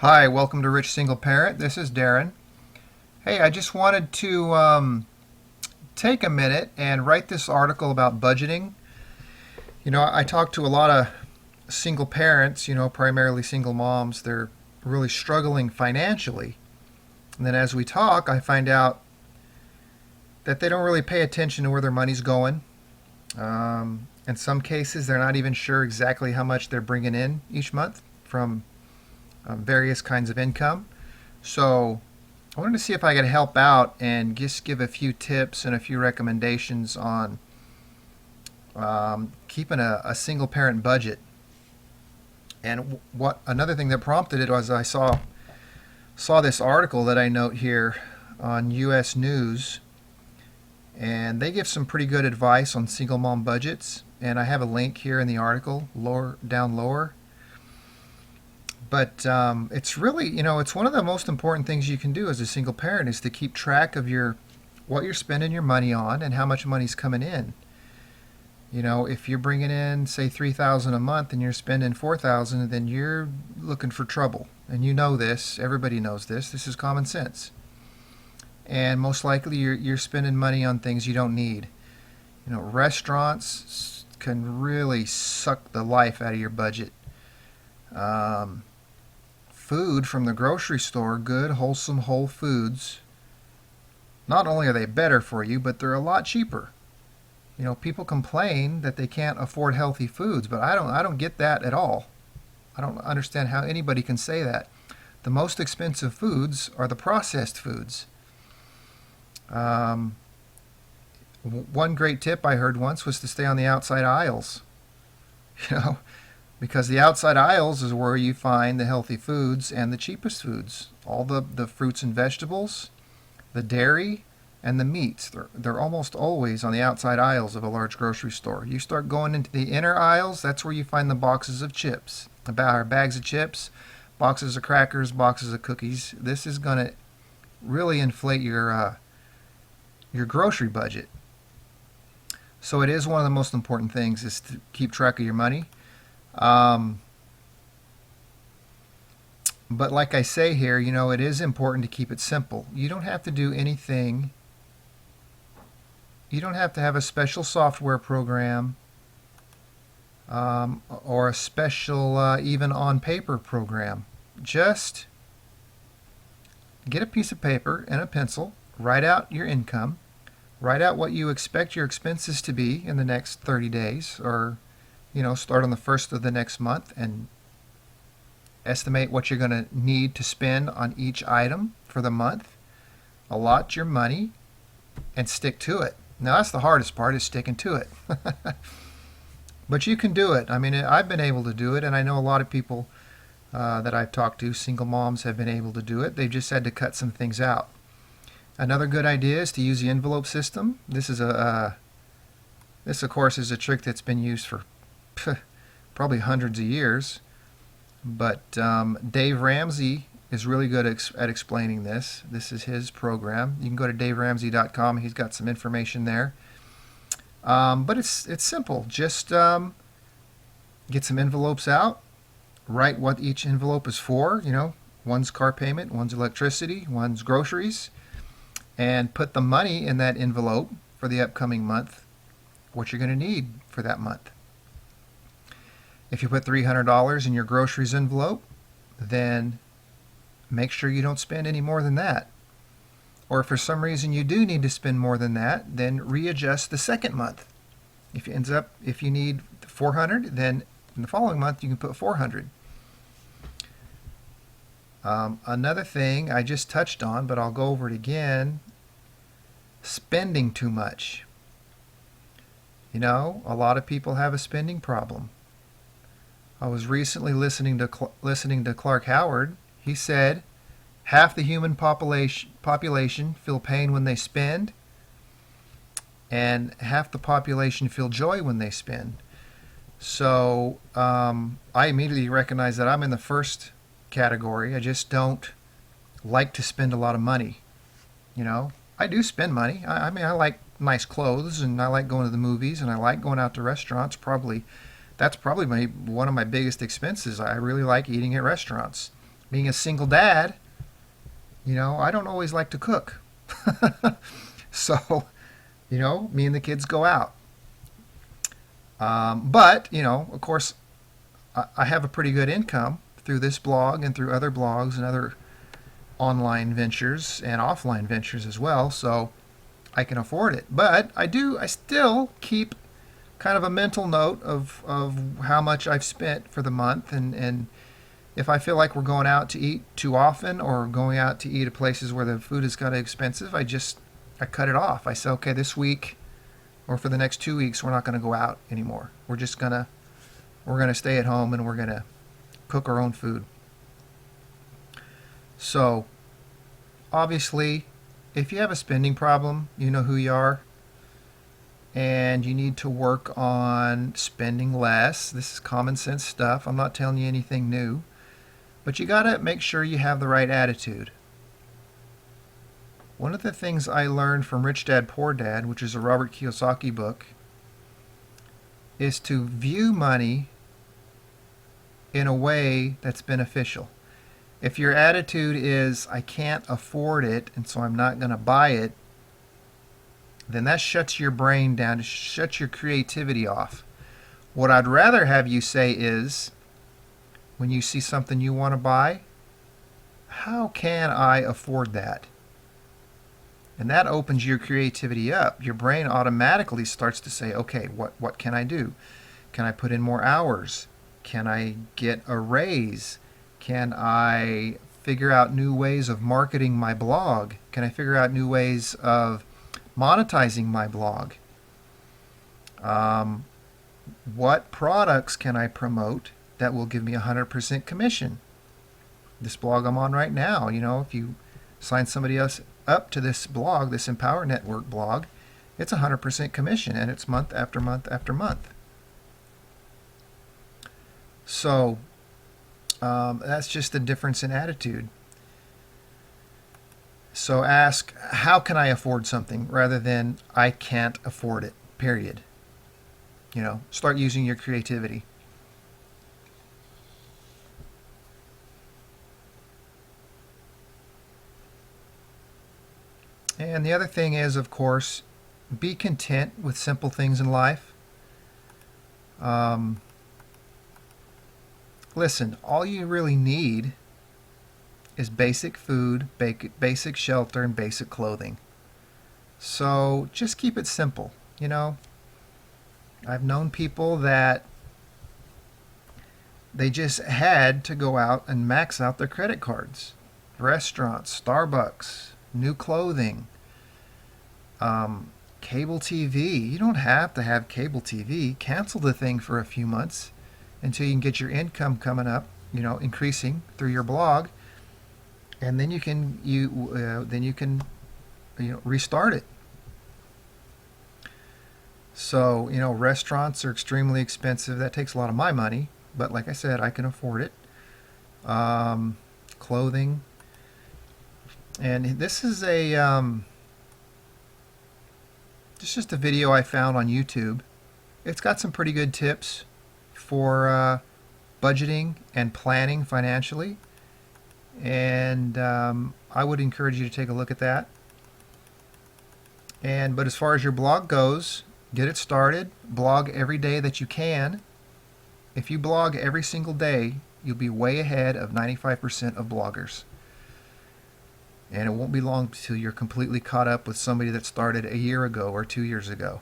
Hi, welcome to Rich Single Parent. This is Darren. Hey, I just wanted to take a minute and write this article about budgeting. I talk to a lot of single parents, primarily single moms. They're really struggling financially. And then as we talk, I find out that they don't really pay attention to where their money's going. In some cases, they're not even sure exactly how much they're bringing in each month from various kinds of income. So I wanted to see if I could help out and just give a few tips and a few recommendations on keeping a single parent budget. And what another thing that prompted it was I saw this article that I note here on U.S. News, and they give some pretty good advice on single mom budgets. And I have a link here in the article, down lower. But it's really, it's one of the most important things you can do as a single parent is to keep track of what you're spending your money on and how much money's coming in. If you're bringing in, say, $3,000 a month and you're spending $4,000, then you're looking for trouble. And you know this. Everybody knows this. This is common sense. And most likely you're spending money on things you don't need. Restaurants can really suck the life out of your budget. Food from the grocery store, good, wholesome, whole foods, not only are they better for you, but they're a lot cheaper. People complain that they can't afford healthy foods, but I don't get that at all. I don't understand how anybody can say that. The most expensive foods are the processed foods. One great tip I heard once was to stay on the outside aisles. Because the outside aisles is where you find the healthy foods and the cheapest foods. All the fruits and vegetables, the dairy, and the meats. They're almost always on the outside aisles of a large grocery store. You start going into the inner aisles, that's where you find the boxes of chips. Bags of chips, boxes of crackers, boxes of cookies. This is going to really inflate your grocery budget. So it is one of the most important things is to keep track of your money. But like I say here, it is important to keep it simple. You don't have to do anything. You don't have to have a special software program or a special even on paper program. Just get a piece of paper and a pencil, write out your income, write out what you expect your expenses to be in the next 30 days, or start on the first of the next month and estimate what you're going to need to spend on each item for the month. Allot your money and stick to it. Now that's the hardest part, is sticking to it. But you can do it. I mean, I've been able to do it, and I know a lot of people that I've talked to, single moms, have been able to do it. They've just had to cut some things out. Another good idea is to use the envelope system. This, of course, is a trick that's been used for probably hundreds of years. But Dave Ramsey is really good at explaining this. This is his program. You can go to DaveRamsey.com. He's got some information there. But it's simple. Just get some envelopes out. Write what each envelope is for. One's car payment, one's electricity, one's groceries. And put the money in that envelope for the upcoming month, what you're going to need for that month. If you put $300 in your groceries envelope, then make sure you don't spend any more than that. Or if for some reason you do need to spend more than that, then readjust the second month. If you need $400, then in the following month you can put $400. Another thing I just touched on, but I'll go over it again, spending too much. A lot of people have a spending problem. I was recently listening to Clark Howard. He said half the human population feel pain when they spend, and half the population feel joy when they spend. So I immediately recognize that I'm in the first category. I just don't like to spend a lot of money. I do spend money. I mean, I like nice clothes, and I like going to the movies, and I like going out to restaurants. That's probably one of my biggest expenses. I really like eating at restaurants. Being a single dad, I don't always like to cook. So, me and the kids go out. But, of course, I have a pretty good income through this blog and through other blogs and other online ventures and offline ventures as well. So I can afford it. But I still keep kind of a mental note of how much I've spent for the month. And if I feel like we're going out to eat too often or going out to eat at places where the food is kind of expensive, I cut it off. I say, okay, this week or for the next 2 weeks, we're not going to go out anymore. We're going to stay at home and we're going to cook our own food. So, obviously, if you have a spending problem, you know who you are, and you need to work on spending less. This is common sense stuff. I'm not telling you anything new, but you got to make sure you have the right attitude. One of the things I learned from Rich Dad Poor Dad, which is a Robert Kiyosaki book, is to view money in a way that's beneficial. If your attitude is, I can't afford it, and so I'm not going to buy it, then that shuts your brain down, it shuts your creativity off. What I'd rather have you say is, when you see something you want to buy, how can I afford that? And that opens your creativity up. Your brain automatically starts to say, okay, what can I do? Can I put in more hours? Can I get a raise? Can I figure out new ways of marketing my blog? Can I figure out new ways of monetizing my blog? What products can I promote that will give me 100% commission? This blog I'm on right now, if you sign somebody else up to this blog, this Empower Network blog, it's 100% commission, and it's month after month after month. So that's just the difference in attitude. So ask, how can I afford something, rather than I can't afford it, period. Start using your creativity. And the other thing is, of course, be content with simple things in life. Listen, all you really need is basic food, basic shelter, and basic clothing. So just keep it simple. I've known people that they just had to go out and max out their credit cards. Restaurants, Starbucks, new clothing, cable TV. You don't have to have cable TV. Cancel the thing for a few months until you can get your income coming up, increasing through your blog, and then you can restart it. So restaurants are extremely expensive. That takes a lot of my money, but like I said, I can afford it. Clothing, and this is just a video I found on YouTube. It's got some pretty good tips for budgeting and planning financially, and I would encourage you to take a look at that. But as far as your blog goes, get it started. Blog every day that you can. If you blog every single day, you'll be way ahead of 95% of bloggers. And it won't be long until you're completely caught up with somebody that started a year ago or 2 years ago.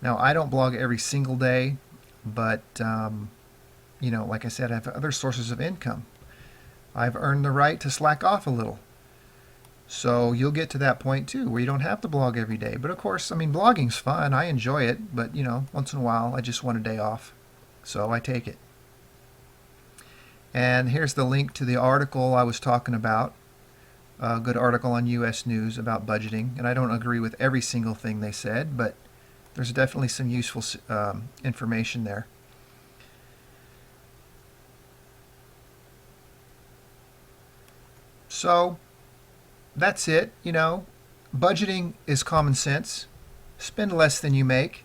Now, I don't blog every single day, but, like I said, I have other sources of income. I've earned the right to slack off a little. So you'll get to that point too, where you don't have to blog every day. But of course, blogging's fun. I enjoy it. But, once in a while, I just want a day off. So I take it. And here's the link to the article I was talking about. A good article on U.S. News about budgeting. And I don't agree with every single thing they said, but there's definitely some useful information there. So that's it. Budgeting is common sense. Spend less than you make.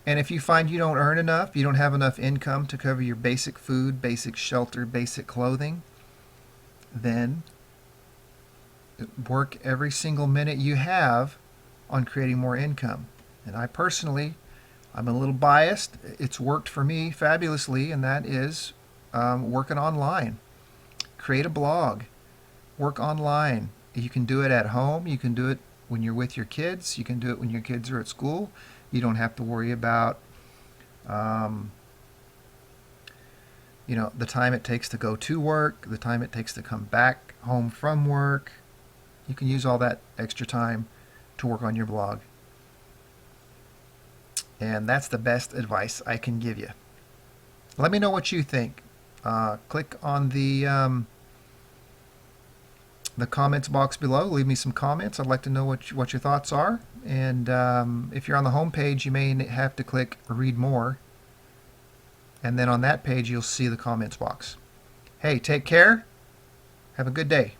And if you find you don't earn enough, you don't have enough income to cover your basic food, basic shelter, basic clothing, then work every single minute you have on creating more income. And I personally, I'm a little biased. It's worked for me fabulously, and that is working online. Create a blog. Work online. You can do it at home. You can do it when you're with your kids. You can do it when your kids are at school. You don't have to worry about the time it takes to go to work, the time it takes to come back home from work. You can use all that extra time to work on your blog. And that's the best advice I can give you. Let me know what you think. Click on the comments box below. Leave me some comments. I'd like to know what your thoughts are. And if you're on the home page, you may have to click Read More. And then on that page, you'll see the comments box. Hey, take care. Have a good day.